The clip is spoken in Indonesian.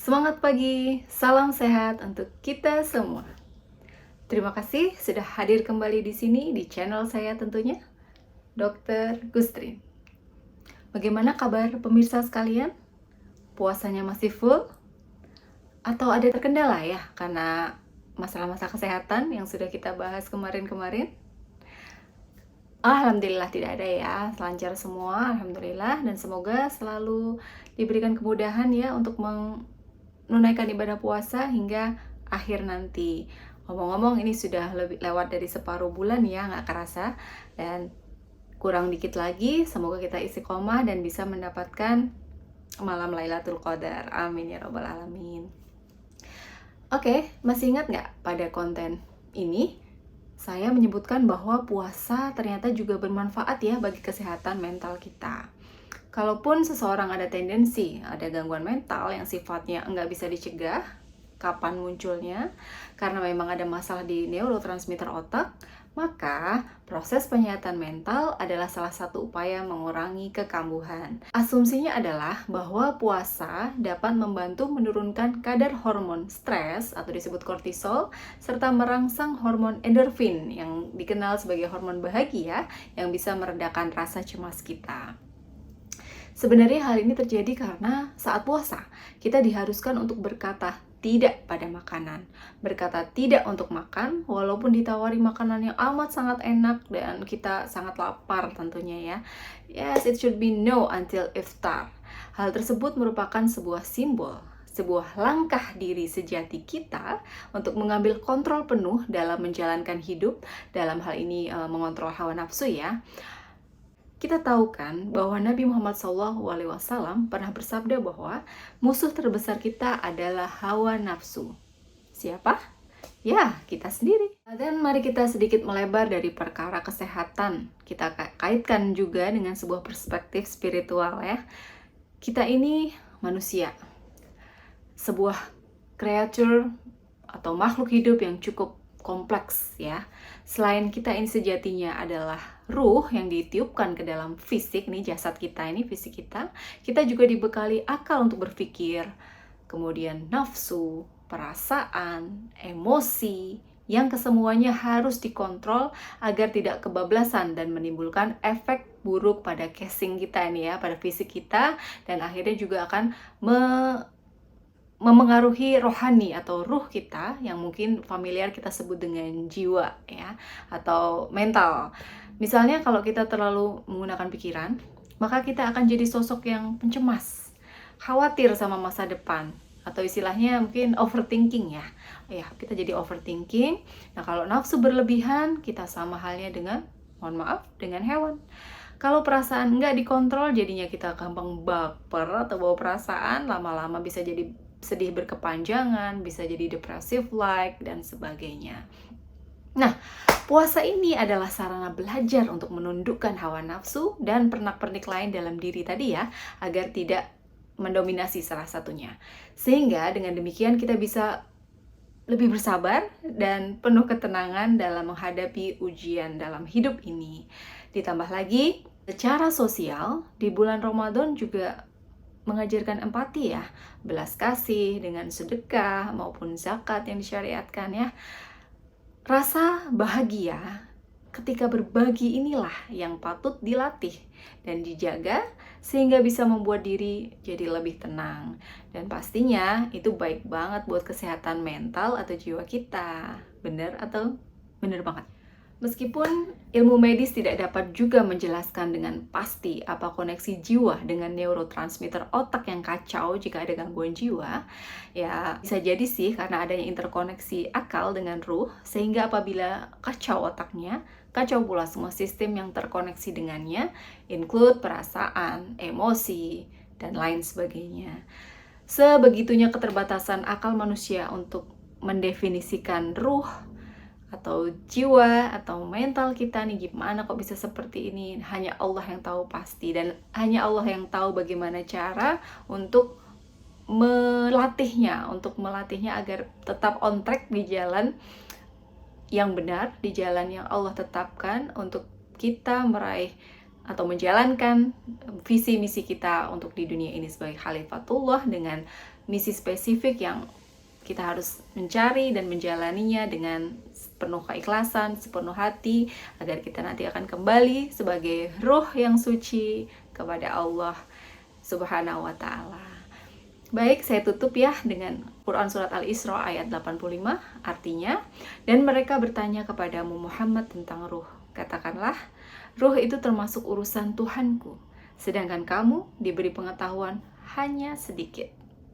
Semangat pagi, salam sehat untuk kita semua. Terima kasih sudah hadir kembali di sini di channel saya tentunya, Dr. Gustrin. Bagaimana kabar pemirsa sekalian? Puasanya masih full? Atau ada terkendala ya karena masalah-masalah kesehatan yang sudah kita bahas kemarin-kemarin? Alhamdulillah tidak ada ya, lancar semua, alhamdulillah, dan semoga selalu diberikan kemudahan ya untuk menunaikan ibadah puasa hingga akhir nanti. Ngomong-ngomong ini sudah lebih lewat dari separuh bulan ya, nggak kerasa, dan kurang dikit lagi, semoga kita istiqomah dan bisa mendapatkan malam Lailatul Qadar. Amin ya robbal alamin. Oke, masih ingat nggak pada konten ini? Saya menyebutkan bahwa puasa ternyata juga bermanfaat ya bagi kesehatan mental kita. Kalaupun seseorang ada tendensi, ada gangguan mental yang sifatnya nggak bisa dicegah, kapan munculnya, karena memang ada masalah di neurotransmitter otak, maka proses penyehatan mental adalah salah satu upaya mengurangi kekambuhan. Asumsinya adalah bahwa puasa dapat membantu menurunkan kadar hormon stres atau disebut kortisol, serta merangsang hormon endorfin yang dikenal sebagai hormon bahagia yang bisa meredakan rasa cemas kita. Sebenarnya hal ini terjadi karena saat puasa, kita diharuskan untuk berkata tidak pada makanan. Berkata tidak untuk makan, walaupun ditawari makanan yang amat sangat enak dan kita sangat lapar tentunya ya. Yes, it should be no until iftar. Hal tersebut merupakan sebuah simbol, sebuah langkah diri sejati kita untuk mengambil kontrol penuh dalam menjalankan hidup, dalam hal ini mengontrol hawa nafsu ya. Kita tahu kan bahwa Nabi Muhammad SAW pernah bersabda bahwa musuh terbesar kita adalah hawa nafsu. Siapa? Ya, kita sendiri. Dan mari kita sedikit melebar dari perkara kesehatan. Kita kaitkan juga dengan sebuah perspektif spiritual ya. Kita ini manusia. Sebuah creature atau makhluk hidup yang cukup kompleks ya. Selain kita ini sejatinya adalah ruh yang ditiupkan ke dalam fisik nih, jasad kita ini, fisik kita juga dibekali akal untuk berpikir, kemudian nafsu, perasaan, emosi, yang kesemuanya harus dikontrol agar tidak kebablasan dan menimbulkan efek buruk pada casing kita ini ya, pada fisik kita, dan akhirnya juga akan memengaruhi rohani atau ruh kita yang mungkin familiar kita sebut dengan jiwa ya, atau mental. Misalnya kalau kita terlalu menggunakan pikiran, maka kita akan jadi sosok yang pencemas, khawatir sama masa depan, atau istilahnya mungkin overthinking ya. Ya, kita jadi overthinking. Nah, kalau nafsu berlebihan, kita sama halnya dengan, mohon maaf, dengan hewan. Kalau perasaan nggak dikontrol, jadinya kita gampang baper atau bawa perasaan, lama-lama bisa jadi sedih berkepanjangan, bisa jadi depressive like, dan sebagainya. Nah, puasa ini adalah sarana belajar untuk menundukkan hawa nafsu dan pernak-pernik lain dalam diri tadi ya, agar tidak mendominasi salah satunya. Sehingga dengan demikian kita bisa lebih bersabar dan penuh ketenangan dalam menghadapi ujian dalam hidup ini. Ditambah lagi, secara sosial, di bulan Ramadan juga mengajarkan empati ya, belas kasih dengan sedekah maupun zakat yang disyariatkan ya. Rasa bahagia ketika berbagi inilah yang patut dilatih dan dijaga sehingga bisa membuat diri jadi lebih tenang. Dan pastinya itu baik banget buat kesehatan mental atau jiwa kita. Bener atau bener banget? Meskipun ilmu medis tidak dapat juga menjelaskan dengan pasti apa koneksi jiwa dengan neurotransmitter otak yang kacau jika ada gangguan jiwa, ya bisa jadi sih karena adanya interkoneksi akal dengan ruh, sehingga apabila kacau otaknya, kacau pula semua sistem yang terkoneksi dengannya, include perasaan, emosi, dan lain sebagainya. Sebegitunya keterbatasan akal manusia untuk mendefinisikan ruh, atau jiwa, atau mental kita nih gimana kok bisa seperti ini. Hanya Allah yang tahu pasti, dan hanya Allah yang tahu bagaimana cara untuk melatihnya agar tetap on track di jalan yang benar, di jalan yang Allah tetapkan untuk kita meraih atau menjalankan visi misi kita untuk di dunia ini sebagai khalifatullah dengan misi spesifik yang kita harus mencari dan menjalaninya dengan penuh keikhlasan, sepenuh hati, agar kita nanti akan kembali sebagai ruh yang suci kepada Allah Subhanahu wa Ta'ala. Baik, saya tutup ya dengan Quran Surat Al-Isra ayat 85, artinya, dan mereka bertanya kepadamu Muhammad tentang ruh. Katakanlah, ruh itu termasuk urusan Tuhanku, sedangkan kamu diberi pengetahuan hanya sedikit.